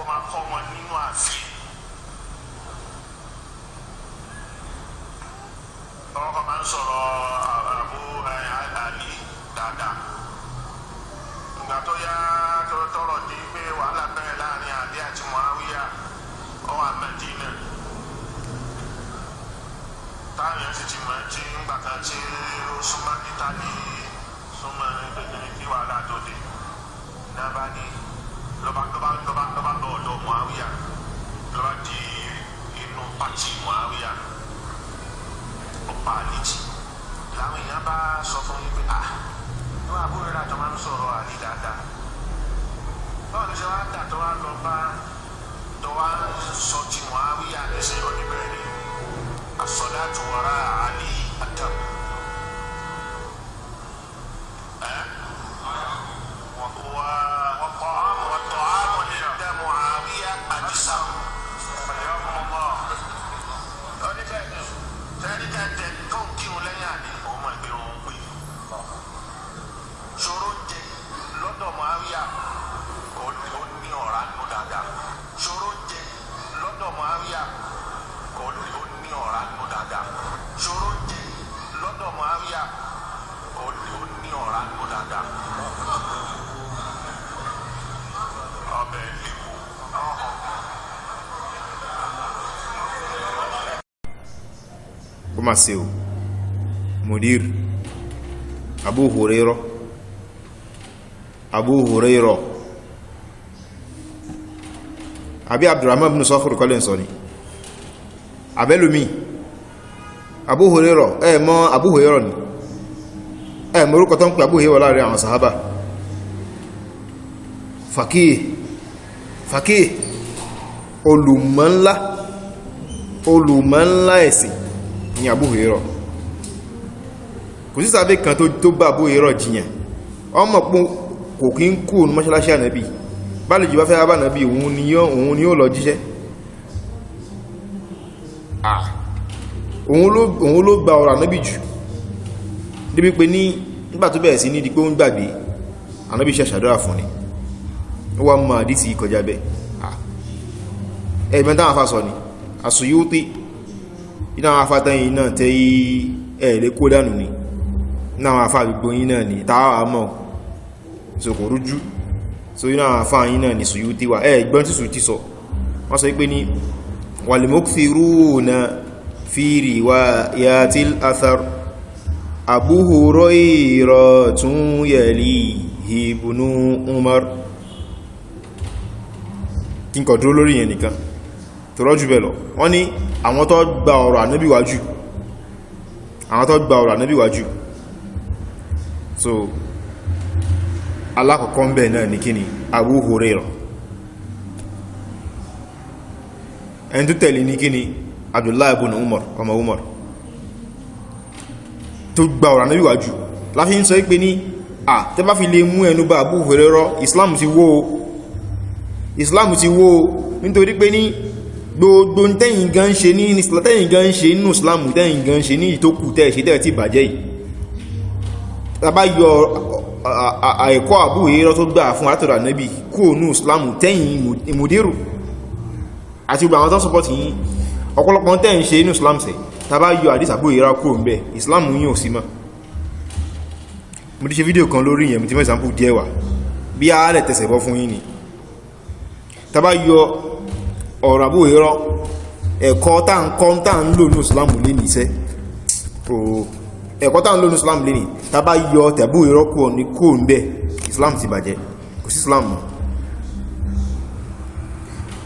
máa kọ́ wọn nínú ààfin. ọkọ̀ máa ń sọ̀rọ̀ Abu Ali dáadáa. ìgbà tó yá tọrọ di pé wàhálà bẹ̀rẹ̀ láàrin Ali àti Muawiya ọwọ́ Mẹ́dínà. táwọn yẹn sì ti mọ̀ ẹ́ tí ńgbà kan tí ó súnmọ́ Ítálì súnmọ́ kí wàhálà tó dé. náà bá ní lọ́ba lọ ọ̀dọ̀ Muawiya lọ́ba di inú pàtì Muawiya ọ̀pá àlejì làwọn èèyàn bá sọ fún yín pé níwọ̀n àbúrò rẹ̀ àjọ máa ń sọ̀rọ̀ àlè dáadáa báwo ló ṣe wá dà tó wá lọ bá tó wá sọ ti Muawiya lẹ́sẹ̀ oníbẹ̀rẹ̀ ni as-salatu wara Ali atam والطعام عند معاوية أجسام فليرحم الله ذلك كون كيو لياني وما يبيعون بي شروط لدى معاوية oni ọ̀rá nù dáadáa ṣòro jẹ lọ́dọ̀ Muawiya oni ọ̀rá nù dáadáa ṣòro jẹ lọ́dọ̀ Muawiya oni ọ̀rá nù dáadáa. Kuma seu Mudeer Abu Huraira àbí Abdurrahman ibn Sakhr kọ́lẹ̀ sọ ni abẹ́lùmí Abu Huraira mọ́ Abu Huraira ni mọ́rúkọ tó ń pè Abu Huraira láàrin àwọn sàhábà fàkíh olùmọ̀ ẹ̀sìn ni Abu Huraira kò sí sàbẹ́ kan tó bá Abu Huraira jiyàn ọmọ pún kò kí ń kú ní mọ́ṣálásí ànábì bá lè jù bá fẹ́ abá ànábì òun ni ó lọ jíṣẹ́ òun ló gba ọ̀rọ̀ ànábì jù débi pé nígbà tó bẹ̀rẹ̀ sí ní di pé ó ń gbàgbé ànábì ṣe ṣàdúrà fún ni ó wá mọ́ àdísì kọjá bẹ́ ẹ̀gbẹ́ táwọn afá sọ ni As-Suyuti iná àwọn afá tẹ́yìn náà tẹ́ ẹ̀ẹ́lẹ́ kó dánù ni iná àwọn afá gbogbo yìí náà ni táwà mọ́ so kò rújú so iná àwọn afá yìí náà ni Suyuti wà ẹ̀gbọ́n tí Suyuti sọ wọ́n sọ pé ní wal-mukthiruna fi riwayatil athar Abu Huraira tún yalihi ibnu Umar kí n kọ̀ dúró lórí yẹn nìkan tó rọ́jú bẹ́ẹ̀ lọ wọ́n ní àwọn tó gba ọ̀rọ̀ ànábì wájú so alákọ̀ọ́kọ́ ń bẹ̀ náà ní kíni Abu Huraira ẹni tó tẹ̀lé ní kíni Abdullahi ibn Umar ọmọ Umar tó gba ọ̀rọ̀ ànábì wájú láfi ń sọ pé ní tẹ́ bá fi lè mú ẹnu bá Abu Huraira Islam ti wó nítorí pé ní gbogbo tẹ́yìn gan ṣe nínú Islam tẹ́yìn gan ṣe ní ìtókù tẹ́ ṣe tẹ́ ti bàjẹ́ yìí tàbá yọ àìkọ́ Abu Huraira tó gbà fún àtọ̀rọ̀ Ànábì kúrò ní Islam tẹ́yìn Mudeer àti gbogbo àwọn tó sọpọ̀ tí ọ̀pọ̀lọpọ̀ tẹ́yìn ṣe nínú Islam sẹ̀ tàbá yọ àdís Abu Huraira kúrò ń bẹ́ Islam yìí ò sí mọ́ mo ti ṣe fídíò kan lórí yẹn mo ti mọ́ ìsàmpù díẹ̀ wà bí a rẹ̀ tẹ̀sẹ̀ bọ́ fún yín ni tàbá yọ ọ̀rọ̀ Abu Huraira ẹ̀kọ́ tá ń lò ní Ìsìlámù lé ní iṣẹ́ ẹ̀kọ́ tá ń lò ní Ìsìlámù lé ní tàbá yọ tẹ̀bú Huraira kúrò ní kó ń bẹ́ Ìsìlámù ti bàjẹ́ kò sí Ìsìlámù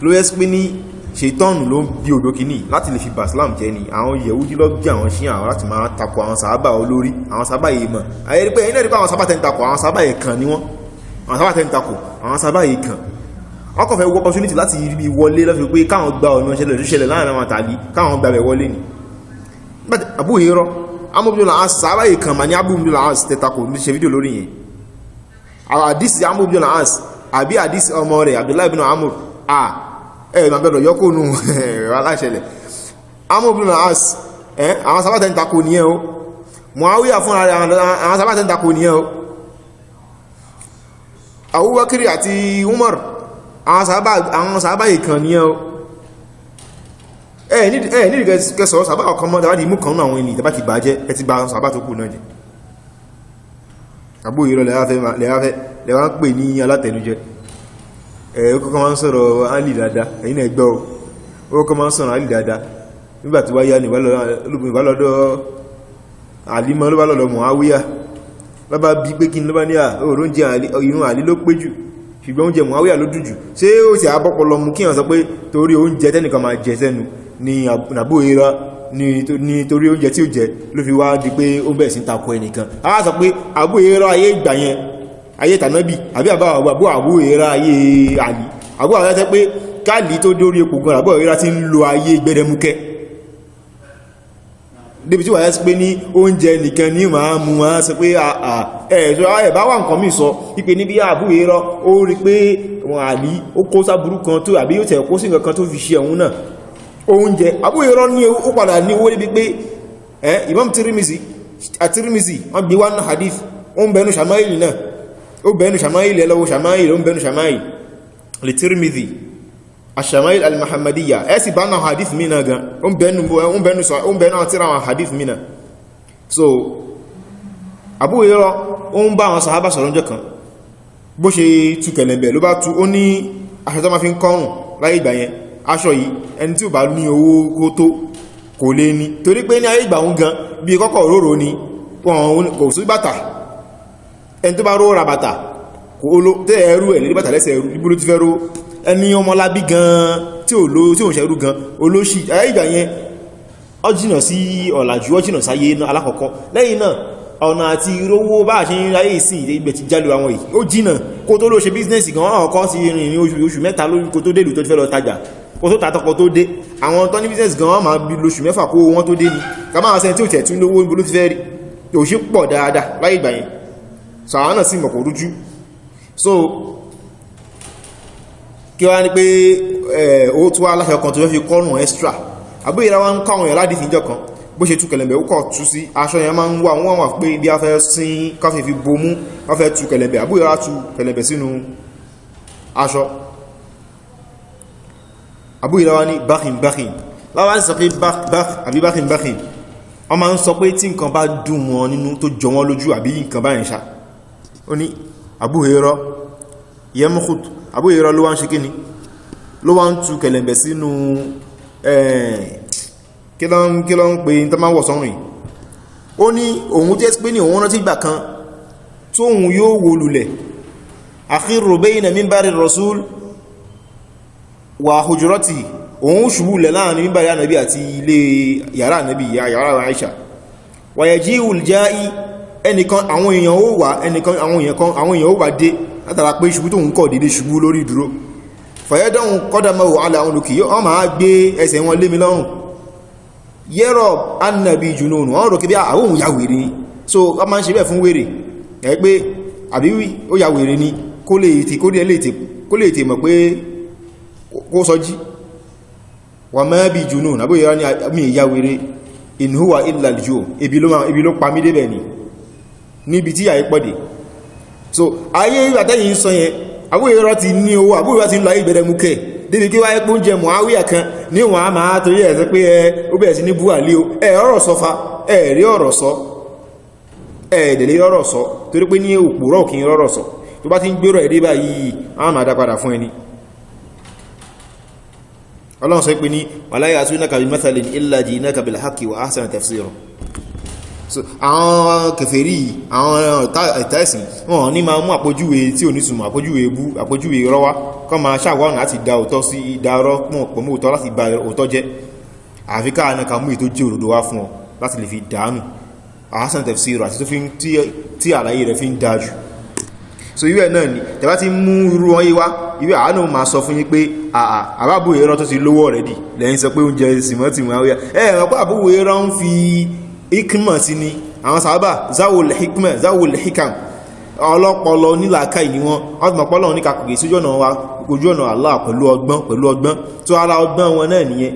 ló yẹ́ sí pé ní ṣètọ́nù ló ń bí odò kìíní láti lè fi bà Ìsìlámù jẹ́ ni àwọn Yẹhudi lọ gbé àwọn ṣí àwọn láti máa takò àwọn sàhábà olórí àwọn sàhábà yìí mọ̀ ayé pé ẹ̀yìn náà rí pé àwọn sàhábà tẹ́ ń takò àwọn sàhábà yìí kan ni wọ́n àwọn sàhábà tẹ́ ń takò àwọn sàhábà yìí kan wọ́n kàn fẹ́ wọ́ opportunity láti rí wọlé lọ́fẹ́ pé káwọn gba ọ̀nà ṣẹlẹ̀ tó ṣẹlẹ̀ láàrin àwọn tàbí káwọn gbàbẹ̀ wọlé ni Abu Huraira amóbìnrin láàá sára ìkàn mà ní amóbìnrin láàá tẹ́takò ní ṣe fídíò lórí yẹn àwọn àdísì amóbìnrin láàá àbí àdísì ọmọ rẹ̀ Abdullahi ibn Amr ẹ̀rọ àbẹ̀rẹ̀ yọkónú aláṣẹlẹ̀ amóbìnrin láàá àwọn sábà tẹ́ ń takò ní ẹ o Muawiya fún àwọn sábà tẹ́ ń takò ní ẹ o Abubakar àti Umar àwọn sàábà ìkan ní nídìí kẹsọ̀ sàábà ọkàn mọ́ dáwádìí mú kan náà àwọn ènìyàn tàbá ti bàjẹ́ ẹ ti bá sàábà tó kù náà jẹ́ àbú ìrọ̀ lẹ́wà ń pè ní alátẹnujẹ ọkọ̀ máa ń sọ̀rọ̀ alì dáadáa ẹ̀yìn ẹgbẹ́ ọkọ̀ máa ń sọ̀rọ̀ alì dáadáa nígbàtí wáyá ní ìbálọ́dọ̀ àlímọ́ ló bá lọ́dọ̀ Muawiya lọ́bá bí pé kí ní lọ́bá ní oúnjẹ ìrún àlí ló pé jù ṣùgbọ́n oúnjẹ Muawiya ló dùn jù ṣé ó sì àbọ́pọ̀lọ mú kí wọ́n sọ pé torí oúnjẹ tẹ́nìkan máa jẹ sẹ́nu ní Abu Huraira ní torí oúnjẹ tí ó jẹ ló fi wá di pé ó bẹ̀rẹ̀ sí takò ẹnìkan a sọ pé Abu Huraira ayé ìgbà yẹn ayé tànábì àbí Abu Huraira ayé àlì Abu Huraira tẹ́ pé káàlì tó dórí epo gan Abu Huraira ti ń lo ayé gbẹdẹmukẹ́ débi tí wà yẹ́ sí pé ní oúnjẹ nìkan ní máa mú wá sí pé ẹ̀bá wà nǹkan mí sọ ipé níbi Abu Huraira ó rí pé wọn àlì ó kó sáburú kan tó àbí ó tẹ̀ kó sí nǹkan tó fi ṣe ẹ̀hún náà oúnjẹ Abu Huraira ní ó padà ní owó níbi pé Imam Tirmizi wọ́n gbé wá ní hadith ó ń bẹnu Shama'il náà ó bẹnu Shama'il ẹlọ́wọ́ Shama'il ó ń bẹnu Shama'il li Tirmizi Ash-Shama'il al-Muhammadiyya esi bá náà hadith mina gan o ń bẹ̀nu àti ra hadith mina so Abu Huraira o ń bá àwọn sahaba sọ̀rọ̀ jẹ́ kan bó ṣe tú kẹlẹ̀bẹ̀ ló bá tú ó ní aṣọ tó ma fi ń kọrùn láyé ìgbà yẹn aṣọ yìí ẹni tí ò bá ní owó kó tó kò lè ní torí pé ní ayé ìgbà ń gan bí kọ́kọ́ òróró ni kò sí bàtà ẹni tó bá ró ra bàtà tẹ́ ẹrú ẹ̀ lè bàtà lẹ́sẹ̀ ẹrú ibúrú ti fẹ́ ró ẹni ọmọlábí gan tí ò ń ṣẹrú gan olóṣì ayé ìgbà yẹn ó jìnà sí ọ̀làjú ó jìnà sáyé alákọ̀ọ́kọ́ lẹ́yìn náà ọ̀nà àti rówó bá ṣe ń ráyè sí ìgbẹ̀ ti jálù àwọn yìí ó jìnà kó tó ló ṣe bíznẹ́sì gan ọ̀kọ́ sí rìn ní oṣù mẹ́ta lórí kó tó dé ìlú tó fẹ́ lọ tajà kó tó tàtọ́kọ tó dé àwọn tó ní bíznẹ́sì gan máa bí lóṣù mẹ́fà kó wọ́n tó dé ní ká máa sẹ́ni tí ò tẹ̀ tún lówó ibo ló ti fẹ́ rí òṣì pọ̀ dáadáa láyé ìgbà yẹn so àwọn náà sì mọ̀ kò rújú so kí wá ní pé ó tó wá láfẹ́ kan tó fẹ́ fi kọ́rùn extra Abu Huraira wá ń káwọn èèyàn láti fìjọ kan bó ṣe tú kẹlẹ̀bẹ̀ ó kọ̀ tú sí aṣọ yẹn máa ń wà wọ́n wà pé bí a fẹ́ sín káfẹ́ fi bomú wọ́n fẹ́ tú kẹlẹ̀bẹ̀ Abu Huraira tú kẹlẹ̀bẹ̀ sínú aṣọ Abu Huraira wá ní bákin láwá ń sọ pé àbí bákin wọ́n máa ń sọ pé tí nǹkan bá dùn wọn nínú tó jọ wọn lójú àbí nǹkan bá yẹn ṣá ó ní Abu Huraira yẹmúkùt Abu Huraira ló wá ń ṣe kíni ló wá ń tú kẹlẹ̀bẹ̀ sínú kí ló ń pè ní tó máa wọ̀ sọ́rùn yìí ó ní òun jẹ́ pé ní òun rántí ìgbà kan tóhun yóò wó lulẹ̀ akhiru bayna minbari rasul wa hujurati òun ṣubú lẹ̀ láàrin minbari ànábì àti ilé yàrá ànábì yàrá Aisha wa yaji'u al-ja'i ẹnìkan àwọn èèyàn ó wà ẹnìkan àwọn èèyàn ó wà dé látara pé ṣubú tóhun kọ̀ dédé ṣubú lórí ìdúró fayada'u qadamahu ala unuki yóò máa gbé ẹsẹ̀ wọn lé mi lọ́rùn yẹ́rọ̀ annabi junun wọ́n rò kí bí àwọn ya wèrè ní so a máa ń ṣe bẹ́ẹ̀ fún wèrè ẹ̀ pé àbíwí ó ya wèrè ní kó lè tè mọ̀ pé kó sọjí wà máa bí junun àbúrò yẹ́rọ ní àmì ìyá wèrè in huwa illa al-ju' ebi ló pa mí débẹ̀ ní níbi tí àyí pọ̀dé so ayé ìgbàtẹ́yìn sọ yẹn àbúrò yẹ́rọ ti ní owó àbúrò yẹ́rọ ti ń lọ ayé ìgbẹ̀dẹ̀múkẹ́ débi kí wáyé pún jẹ Muawiya kan ní wọ́n a máa torí ẹ̀ sọ pé ó bẹ̀rẹ̀ sí ní bú àlé o ọ̀rọ̀ sọ fa rí ọ̀rọ̀ sọ ẹ̀ẹ̀dẹ̀lẹ̀ ọ̀rọ̀ sọ torí pé ní òpùrọ̀ kí ọ̀rọ̀ sọ tó bá ti ń gbérò ẹ̀dẹ́ báyìí a máa dá padà fún ẹni Ọlọ́run sọ pé ní wala ya'tunaka bi mathalin illa ji'naka bil haqqi wa ahsana tafsira so àwọn kèfèrí àwọn ọ̀tá ẹ̀sìn wọn ní máa mú àpójúwe tí ò ní súnmọ́ àpójúwe ebú àpójúwe rọ́wá kọ́ máa ṣàwọ́nà láti dá òtọ́ sí ìdárọ́ pọ̀mọ́ òtọ́ láti bá òtọ́ jẹ́ àfikà ànàkà mú ètò jẹ́ òdòdó wá fún ọ láti lè fi dánù ahsan tafsir àti tó fi tí àlàyé rẹ̀ fi ń dájú so ìwé náà ni tẹ́bá ti mú irú wọn yíwá ìwé àánú máa sọ fún yín pé àbábò èrò tó ti lówó rẹ̀ dì lẹ́yìn sọ pé oúnjẹ sìmọ́tì wọn àwíyá ọ̀pọ̀ àbúwò èrò ń fi hikma sí ni àwọn sábà zawul hikma zawul hikam ọlọ́pọlọ nílàákàí ni wọ́n ti mọ̀pọ̀lọ́ ní kàkùgì sí ojú ọ̀nà Allah pẹ̀lú ọgbọ́n tó ara ọgbọ́n wọn náà nìyẹn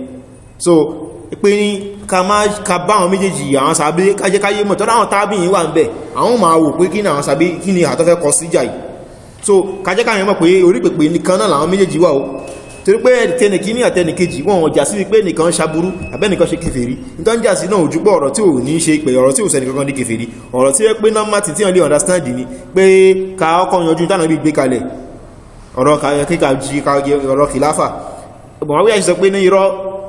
so pé ní ká bá àwọn méjèèjì àwọn sàbí kájẹ́káyé mọ̀ tọ́lá àwọn tábìyìn wà ń bẹ̀ àwọn máa wò pé kí ni àwọn sàbí kí ni àtọ́fẹ́ kọ síjà yìí so kájẹ́ káyẹ̀ mọ̀ pé orí pèpè nìkan náà làwọn méjèèjì wà o torí pé tẹnìkíní àtẹnìkejì wọn jà sí pé nìkan ṣaburú abẹ́nìkan ṣe kèfèrí nítorí jà sí náà ojúbọ ọ̀rọ̀ tí ò ní ṣe pé ọ̀rọ̀ tí ò sẹ́ni kankan di kèfèrí ọ̀rọ̀ tí ó pé nọ́mbà tí wọ́n lè understand ni pé ká ọkọ̀ yanjú tánà bí gbé kalẹ̀ ọ̀rọ̀ kíkà jí ọ̀rọ̀ kìláfà Muawiya ṣe sọ pé ní irọ́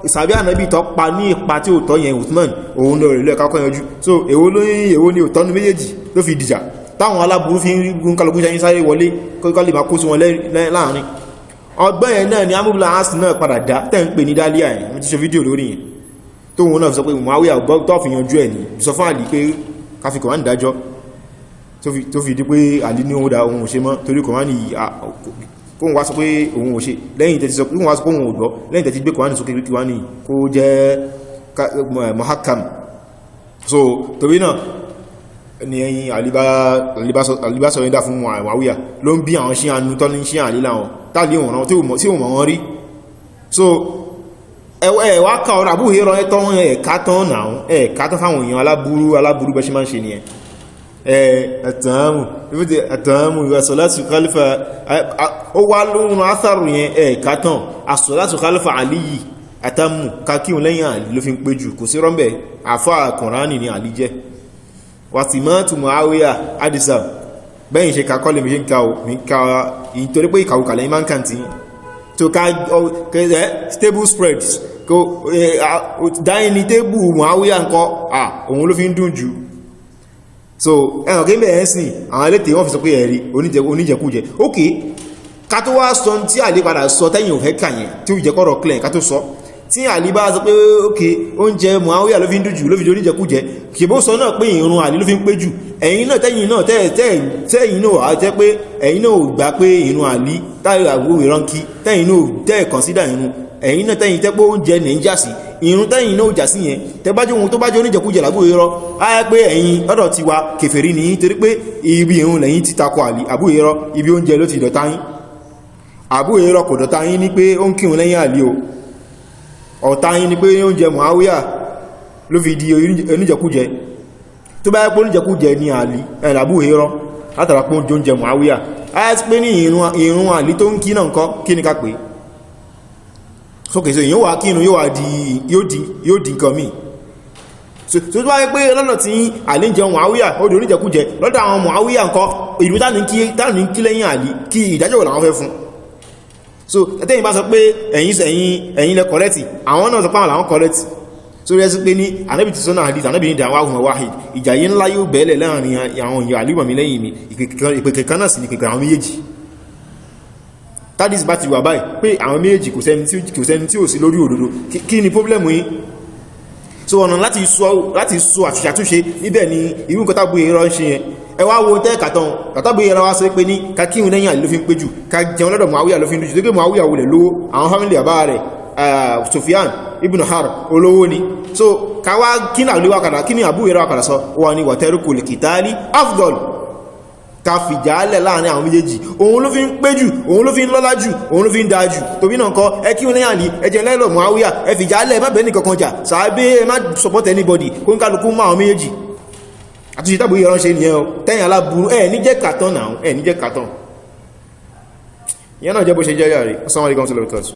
ìsàbí ànábì tó pa ní ipa tí ó tọ́ yẹn Uthman òun ló rẹ̀ lẹ́ẹ̀ká ọkọ̀ yanjú so èwo ni òtọ́nu méjèèjì ló fi dìjà táwọn aláburú fi ń gún kálukú ṣe sáré wọlé kọ́ lè máa kó sí wọn láàrin ọgbọ́n yẹn náà ni amúbùlà áàsì náà padà dá tẹ́ ń pè ní dálíà ẹ̀ mo ti ṣe fídíò lórí yẹn tó wọn náà fi sọ pé Muawiya tó fi yanjú ẹ̀ ní sọ fún Àlí pé káfí Kùránì dájọ́ tó fi di pé Àlí ní òun òun ò ṣe mọ́ torí Kùránì kóhun wá sọ pé òun ò ṣe lẹ́yìn tẹ́tí sọ pé òun wá sọ pé òun ò gbọ́ lẹ́yìn tẹ́tí gbé Kùránì sókè Kùránì kó jẹ́ muhakkam so torí náà ni ẹ̀yin àlìbásọ̀ ìdá fún Muawiya ló ń bí àwọn ṣí àánú tọ́ ní ṣí àlì láwọn tàbí òun tí ó mọ̀ wọ́n rí so ẹ̀wà ká ọ̀rọ̀ Abu Huraira ẹ̀tọ́ ẹ̀ká tán náà ẹ̀ká tán fáwọn èèyàn aláburú bẹ́ ṣe máa ń ṣe ni ẹ̀tàmù as-salatu khalifa ó wá lóhun átàrù yẹn ẹ̀ká tán as-salatu khalifa Aliyi àtàmù kakíhun lẹ́yìn Àlì ló fi ń pé jù kò sí rọ́mbẹ̀ àfáà Kùránì ni Àlì jẹ́ wàtìmọ́tù Muawiya adisa bẹ́yìn ṣe kakọ́lẹ̀ méjì ń ká ìtorí pé ìkàwùkàlẹ̀ ìmá ń kàn tí tó ká stable spreads kó dáyìní tébù Muawiya ń kọ́ òun ló fi ń dùn jù so ẹ̀hàn kí bẹ̀rẹ̀ sí àwọn elétè wọ́n fi sọ pé ẹ̀rí oníjẹkújẹ ok ká tó wá sọ tí Àlí padà sọ tẹ́yìn òfẹ́ kàyẹn tí ó jẹ́kọ́rọ̀ clear ká tó sọ tí Àlí bá sọ pé ókè oúnjẹ Muawiya ló fi ń dùjù ló fi oníjẹ kú jẹ kìbó sọ náà pé ìrun Àlí ló fi ń pé jù ẹ̀yin náà tẹ́yìn náà tẹ́yìn náà á jẹ́ pé ẹ̀yin náà gbà pé ìrun Àlí táyọ̀ àgbò ìránkí tẹ́yìn náà tẹ́ kọ̀nsídà ìrun ẹ̀yin náà tẹ́yìn tẹ́ pé oúnjẹ ní ń jà sí ìrun tẹ́yìn náà jà sí yẹn tẹ́ bá jẹ́ ohun tó bá jẹ́ oníjẹ kú jẹ làgbò ìrọ á yẹ pé ẹ̀yin lọ́dọ̀ ti wa kèfèrí ní torí pé ibi ìrun lẹ́yìn ti takọ Àlí Abu Huraira ibi oúnjẹ ló ti dọ̀tá yín Abu Huraira kò dọ̀tá yín ní pé ó ń kírun lẹ́yìn Àlí o ọ̀tá yín ni pé oúnjẹ Muawiya ló fi di oníjẹkújẹ tó bá yẹ pé oníjẹkújẹ ní Àlí Abu Huraira látara pé oúnjẹ Muawiya a yẹ́ pé ní ìrun Àlí tó ń kí náà nǹkan kí ni ká pé sókè sí yóò wá kírun yóò di nǹkan míì tó bá yẹ pé lọ́nà tí Àlí ń jẹ Muawiya ó di oníjẹkújẹ lọ́dọ̀ àwọn Muawiya nǹkan ìlú táàní kí lẹ́yìn Àlí kí ìdájọ́ làwọn fẹ́ fún so ẹ̀tẹ́yìn bá sọ pé ẹ̀yin lẹ kọ̀rẹ́tì àwọn náà sọ pé àwọn làwọn kọ̀rẹ́tì so rẹ̀ sí pé ní Ànábì ti sọ́nà hadith Ànábì ní da'wahum wahid ìjà yìí ńlá yóò bẹ̀ẹ́lẹ̀ láàrin àwọn èèyàn àlímọ̀ mi lẹ́yìn mi ìpèkè kan náà sì ní ìpèkè àwọn méjèèjì tádìs bá ti wà báyìí pé àwọn méjèèjì kò sẹ́ni tí ò sí lórí òdodo kí ni pọ́blẹ̀mù yìí so ọ̀nà láti sọ àtúnṣe níbẹ̀ ni irú nǹkan tábù ìrọ̀ ń ṣe yẹn ẹ wá wo tẹ́ kàtàbù ìrọ̀ wá sọ pé ní kakíhun lẹ́yìn Àlí ló fi ń péjù ká jẹun lọ́dọ̀ Muawiya ló fi ń dújú tó gé Muawiya wulẹ̀ lówó àwọn fámílì àbá rẹ̀ Sufyan ibn Harb olówó ni so káwá kí ní àlúwà kàdà kí ní Abu Huraira kàdà sọ wà ní wataruku likitali afdal ká fìjálẹ̀ láàrin àwọn méjèèjì òun ló fi ń péjù òun ló fi ń lọ́lá jù òun ló fi ń dáa jù tóbi náà kọ́ ẹ kí lẹ́yìn Àlí ẹjẹ lẹ́lọ Muawiya ẹ fìjálẹ̀ ẹ má bẹ́ẹ̀ nìkankan jà sàábé ẹ má support anybody kó ń kálukú mọ́ àwọn méjèèjì àtúnṣe tábù yìí ránṣẹ́ nìyẹn o tẹ́yìn aláburú ẹ̀ ní jẹ́ kàtán náà ẹ̀ ní jẹ́ kàtán ìyẹn náà jẹ́ bó ṣe jẹ́ yàrí. Assalamu alaikum.